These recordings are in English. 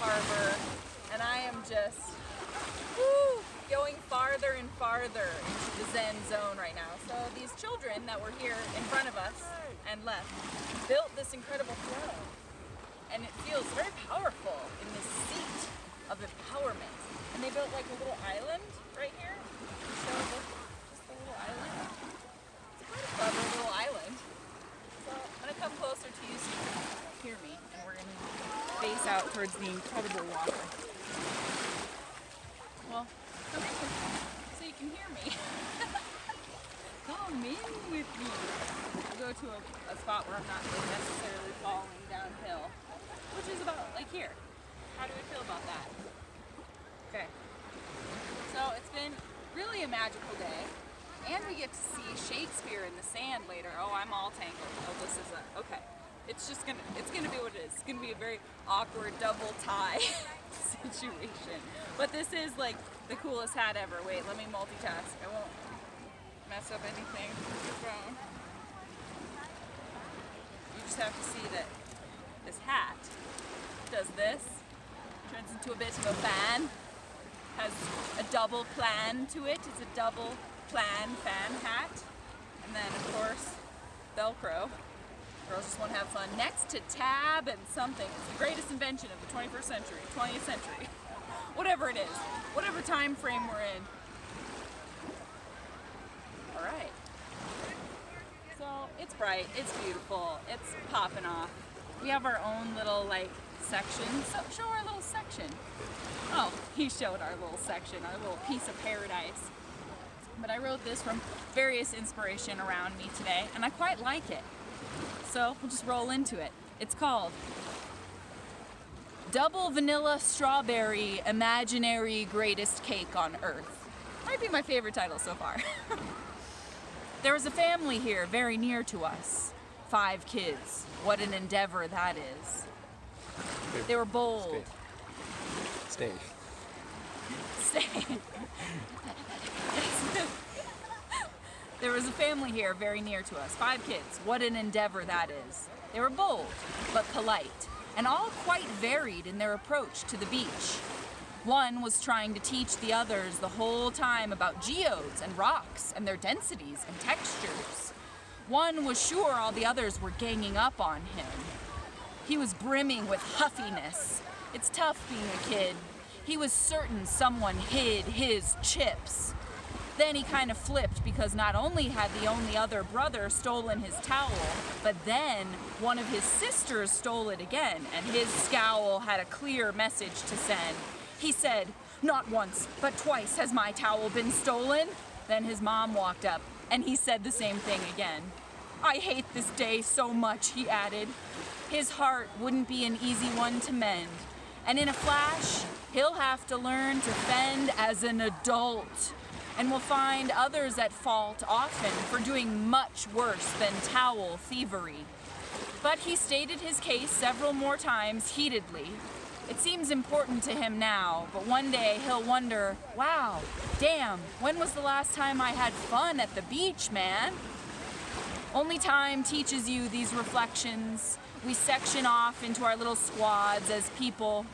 harbor, and I am just going farther and farther into the Zen zone right now. So these children that were here in front of us and left built this incredible throne, and it feels very powerful in this seat of empowerment. And they built like a little island right here. So just a little island. It's kind of clever little island. So I'm gonna come closer to you so you can hear me, and we're gonna face out towards the incredible water. Well, come in so you can hear me. Come in with me. We'll go to a spot where I'm not really necessarily falling downhill, which is about like here. How do we feel about that? Okay. So it's been really a magical day, and we get to see Shakespeare in the sand later. Oh, I'm all tangled. Oh, this is okay. It's gonna be what it is. It's gonna be a very awkward double tie situation. But this is like the coolest hat ever. Wait, let me multitask. I won't mess up anything with your phone. You just have to see that this hat does this, turns into a bit of a fan, has a double plan to it. It's a double plan fan hat. And then of course, Velcro. Girls just want to have fun. Next to tab and something. It's the greatest invention of the 21st century, 20th century. Whatever it is. Whatever time frame we're in. Alright. So, it's bright. It's beautiful. It's popping off. We have our own little, like, section. So, show our little section. Oh, he showed our little section. Our little piece of paradise. But I wrote this from various inspiration around me today, and I quite like it. So we'll just roll into it. It's called Double Vanilla Strawberry Imaginary Greatest Cake on Earth. Might be my favorite title so far. There was a family here very near to us. 5 kids. What an endeavor that is. They were bold. Stay. There was a family here very near to us. 5 kids. What an endeavor that is. They were bold, but polite, and all quite varied in their approach to the beach. One was trying to teach the others the whole time about geodes and rocks and their densities and textures. One was sure all the others were ganging up on him. He was brimming with huffiness. It's tough being a kid. He was certain someone hid his chips. Then he kind of flipped because not only had the only other brother stolen his towel, but then one of his sisters stole it again, and his scowl had a clear message to send. He said, "Not once, but twice has my towel been stolen." Then his mom walked up, and he said the same thing again. "I hate this day so much," he added. His heart wouldn't be an easy one to mend, and in a flash, he'll have to learn to fend as an adult. And will find others at fault often for doing much worse than towel thievery. But he stated his case several more times heatedly. It seems important to him now, but one day he'll wonder, wow, damn, when was the last time I had fun at the beach, man? Only time teaches you these reflections. We section off into our little squads as people.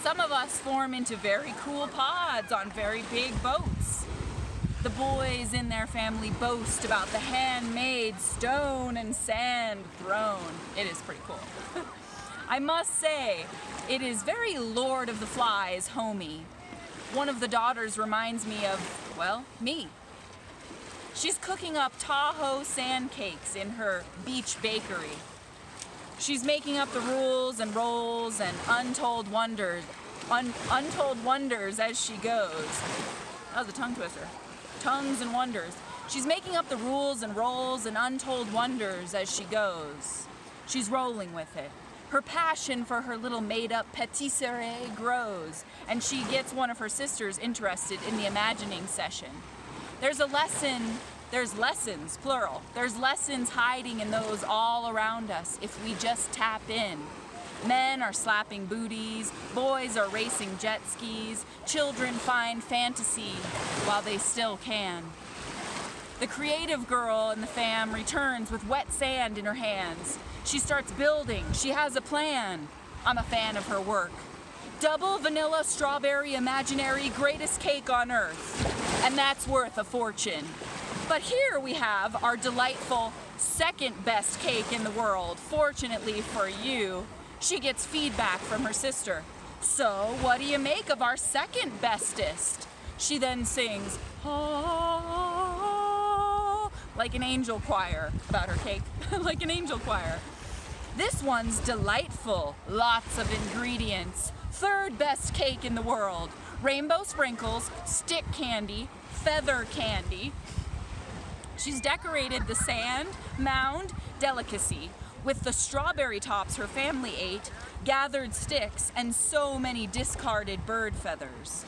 Some of us form into very cool pods on very big boats. The boys in their family boast about the handmade stone and sand throne. It is pretty cool. I must say, it is very Lord of the Flies homey. One of the daughters reminds me of, well, me. She's cooking up Tahoe sand cakes in her beach bakery. She's making up the rules and rolls and untold wonders as she goes. That was a tongue twister. Tongues and wonders. She's making up the rules and rolls and untold wonders as she goes. She's rolling with it. Her passion for her little made-up patisserie grows, and she gets one of her sisters interested in the imagining session. There's lessons, plural. There's lessons hiding in those all around us if we just tap in. Men are slapping booties, boys are racing jet skis, children find fantasy while they still can. The creative girl in the fam returns with wet sand in her hands. She starts building, she has a plan. I'm a fan of her work. Double vanilla strawberry imaginary greatest cake on earth. And that's worth a fortune. But here we have our delightful second best cake in the world. Fortunately for you, she gets feedback from her sister. So what do you make of our second bestest? She then sings, "Ah," like an angel choir about her cake, like an angel choir. This one's delightful, lots of ingredients. Third best cake in the world. Rainbow sprinkles, stick candy, feather candy. She's decorated the sand mound delicacy with the strawberry tops her family ate, gathered sticks, and so many discarded bird feathers.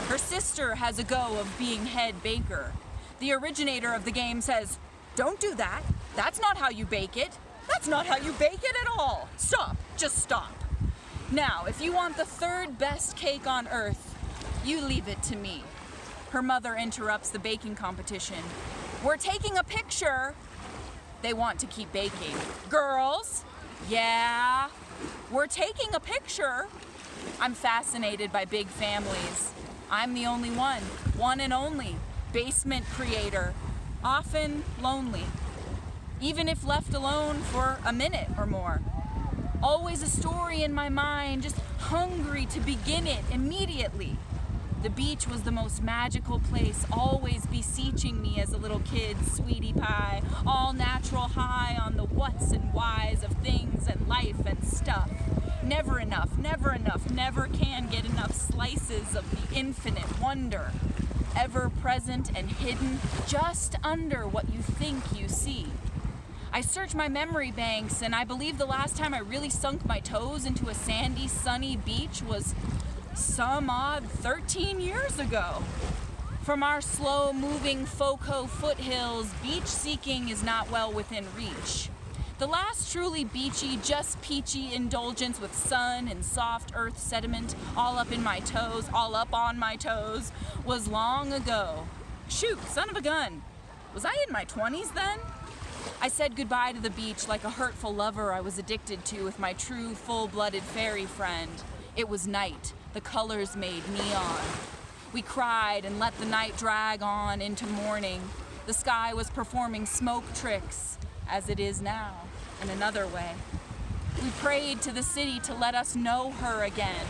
Her sister has a go of being head baker. The originator of the game says, "Don't do that. That's not how you bake it. That's not how you bake it at all. Stop. Just stop." Now, if you want the third best cake on earth, you leave it to me. Her mother interrupts the baking competition. "We're taking a picture." They want to keep baking. "Girls, yeah, we're taking a picture." I'm fascinated by big families. I'm the only one and only, basement creator, often lonely, even if left alone for a minute or more. Always a story in my mind, just hungry to begin it immediately. The beach was the most magical place, always beseeching me as a little kid, sweetie pie, all natural high on the whats and whys of things and life and stuff. Never enough, never can get enough slices of the infinite wonder. Ever present and hidden just under what you think you see. I search my memory banks, and I believe the last time I really sunk my toes into a sandy, sunny beach was some odd 13 years ago. From our slow-moving Foco foothills, beach seeking is not well within reach. The last truly beachy, just peachy indulgence with sun and soft earth sediment all up on my toes, was long ago. Shoot, son of a gun. Was I in my 20s then? I said goodbye to the beach like a hurtful lover I was addicted to with my true, full-blooded fairy friend. It was night. The colors made neon. We cried and let the night drag on into morning. The sky was performing smoke tricks, as it is now, in another way. We prayed to the city to let us know her again.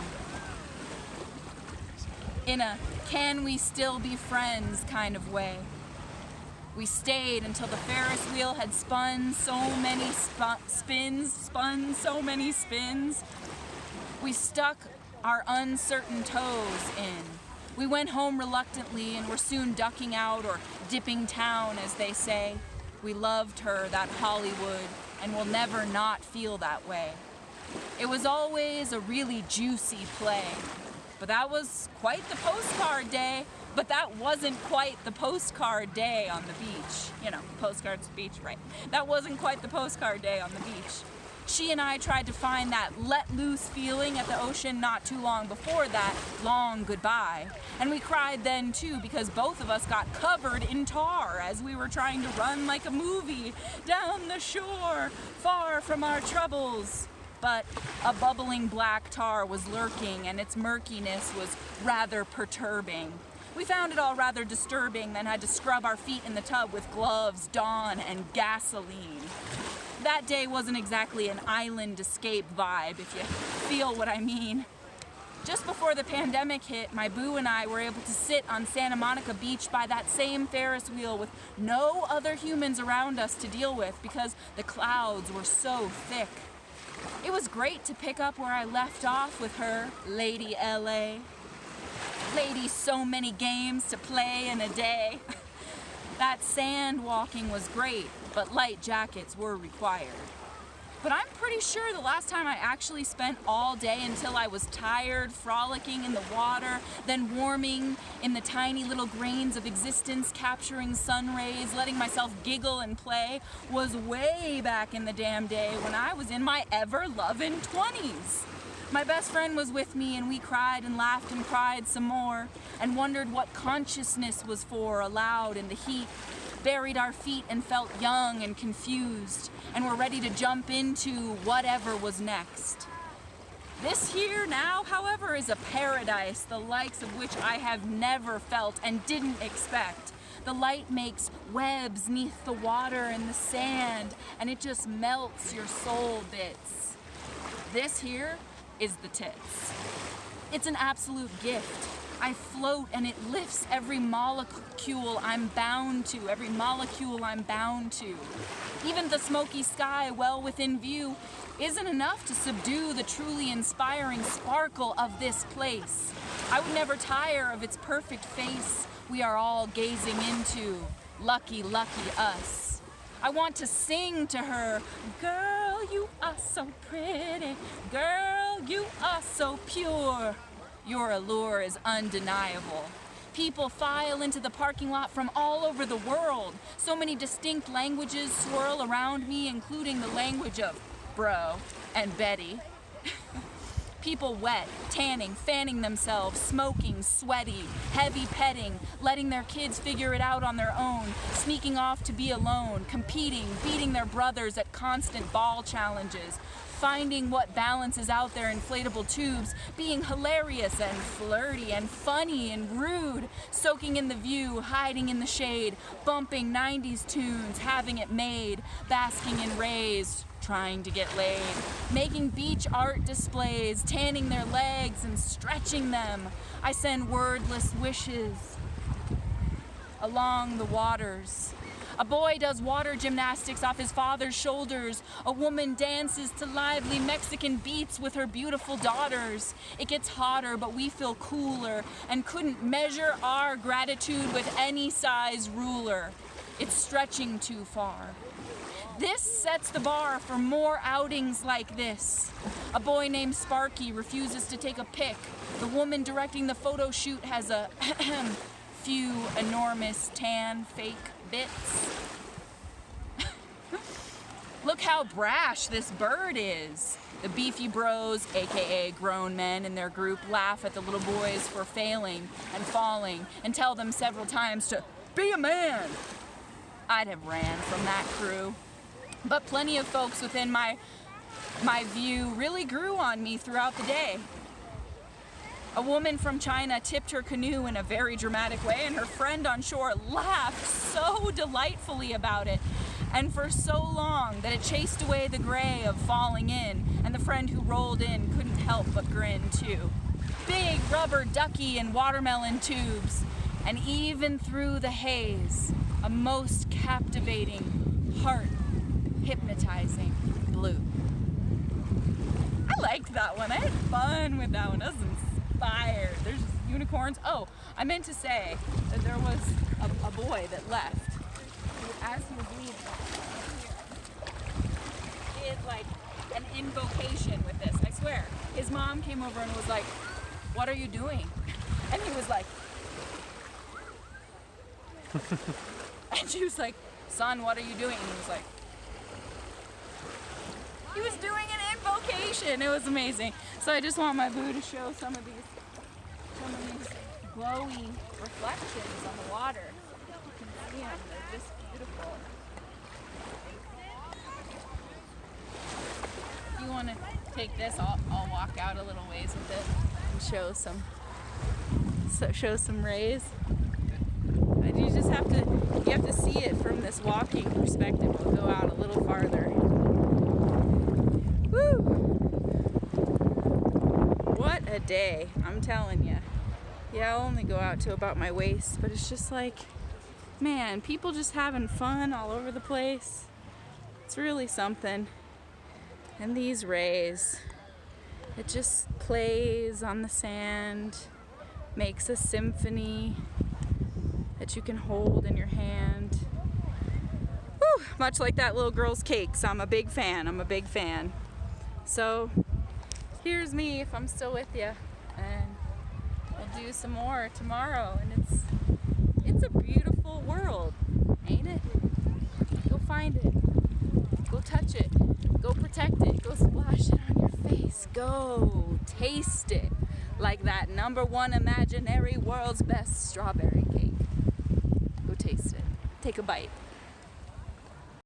In a can we still be friends kind of way. We stayed until the Ferris wheel had spun so many spins. We stuck our uncertain toes in. We went home reluctantly and were soon ducking out or dipping town, as they say. We loved her, that Hollywood, and will never not feel that way. It was always a really juicy play. But that was quite the postcard day. But that wasn't quite the postcard day on the beach. You know, postcards to the beach, right? That wasn't quite the postcard day on the beach. She and I tried to find that let loose feeling at the ocean not too long before that long goodbye. And we cried then too because both of us got covered in tar as we were trying to run like a movie down the shore, far from our troubles. But a bubbling black tar was lurking and its murkiness was rather perturbing. We found it all rather disturbing, then had to scrub our feet in the tub with gloves, Dawn, and gasoline. That day wasn't exactly an island escape vibe, if you feel what I mean. Just before the pandemic hit, my boo and I were able to sit on Santa Monica Beach by that same Ferris wheel with no other humans around us to deal with because the clouds were so thick. It was great to pick up where I left off with her, Lady LA. Lady, so many games to play in a day. That sand walking was great, but light jackets were required. But I'm pretty sure the last time I actually spent all day until I was tired, frolicking in the water, then warming in the tiny little grains of existence, capturing sun rays, letting myself giggle and play, was way back in the damn day when I was in my ever-loving 20s. My best friend was with me and we cried and laughed and cried some more and wondered what consciousness was for, aloud in the heat, buried our feet and felt young and confused and were ready to jump into whatever was next. This here now, however, is a paradise, the likes of which I have never felt and didn't expect. The light makes webs neath the water and the sand, and it just melts your soul bits. This here is the tits. It's an absolute gift. I float and it lifts every molecule I'm bound to, every molecule I'm bound to. Even the smoky sky well within view isn't enough to subdue the truly inspiring sparkle of this place. I would never tire of its perfect face we are all gazing into. Lucky, lucky us. I want to sing to her, girl, you are so pretty. Girl, you are so pure. Your allure is undeniable. People file into the parking lot from all over the world. So many distinct languages swirl around me, including the language of bro and Betty. People wet, tanning, fanning themselves, smoking, sweaty, heavy petting, letting their kids figure it out on their own, sneaking off to be alone, competing, beating their brothers at constant ball challenges, finding what balance is out there in inflatable tubes, being hilarious and flirty and funny and rude, soaking in the view, hiding in the shade, bumping 90s tunes, having it made, basking in rays, trying to get laid, making beach art displays, tanning their legs and stretching them. I send wordless wishes along the waters. A boy does water gymnastics off his father's shoulders. A woman dances to lively Mexican beats with her beautiful daughters. It gets hotter, but we feel cooler and couldn't measure our gratitude with any size ruler. It's stretching too far. This sets the bar for more outings like this. A boy named Sparky refuses to take a pic. The woman directing the photo shoot has a few enormous tan fake bits. Look how brash this bird is. The beefy bros, aka grown men in their group, laugh at the little boys for failing and falling and tell them several times to be a man. I'd have ran from that crew. But plenty of folks within my view really grew on me throughout the day. A woman from China tipped her canoe in a very dramatic way, and her friend on shore laughed so delightfully about it, and for so long that it chased away the gray of falling in, and the friend who rolled in couldn't help but grin too. Big rubber ducky and watermelon tubes, and even through the haze, a most captivating, heart-hypnotizing blue. I liked that one. I had fun with that one. I was inspired. There's unicorns. Oh, I meant to say that there was a boy that left. As he was leaving, he did like an invocation with this. I swear. His mom came over and was like, "What are you doing?" And he was like, and she was like, "Son, what are you doing?" And he was like, he was doing an invocation. It was amazing. So I just want my boo to show some of these glowy reflections on the water. You can see them. They're just beautiful. If you want to take this, I'll walk out a little ways with it and show some rays. But you just have to see it from this walking perspective. We'll go out a little farther. Woo! What a day, I'm telling you. Yeah, I'll only go out to about my waist, but it's just like, man, people just having fun all over the place. It's really something. And these rays, it just plays on the sand, makes a symphony that you can hold in your hand. Whew, much like that little girl's cakes. I'm a big fan. So here's me if I'm still with you, and we'll do some more tomorrow. And it's a beautiful world, ain't it? Go find it, go touch it, go protect it, go splash it on your face, go taste it like that #1 imaginary world's best strawberry cake. Go taste it, take a bite.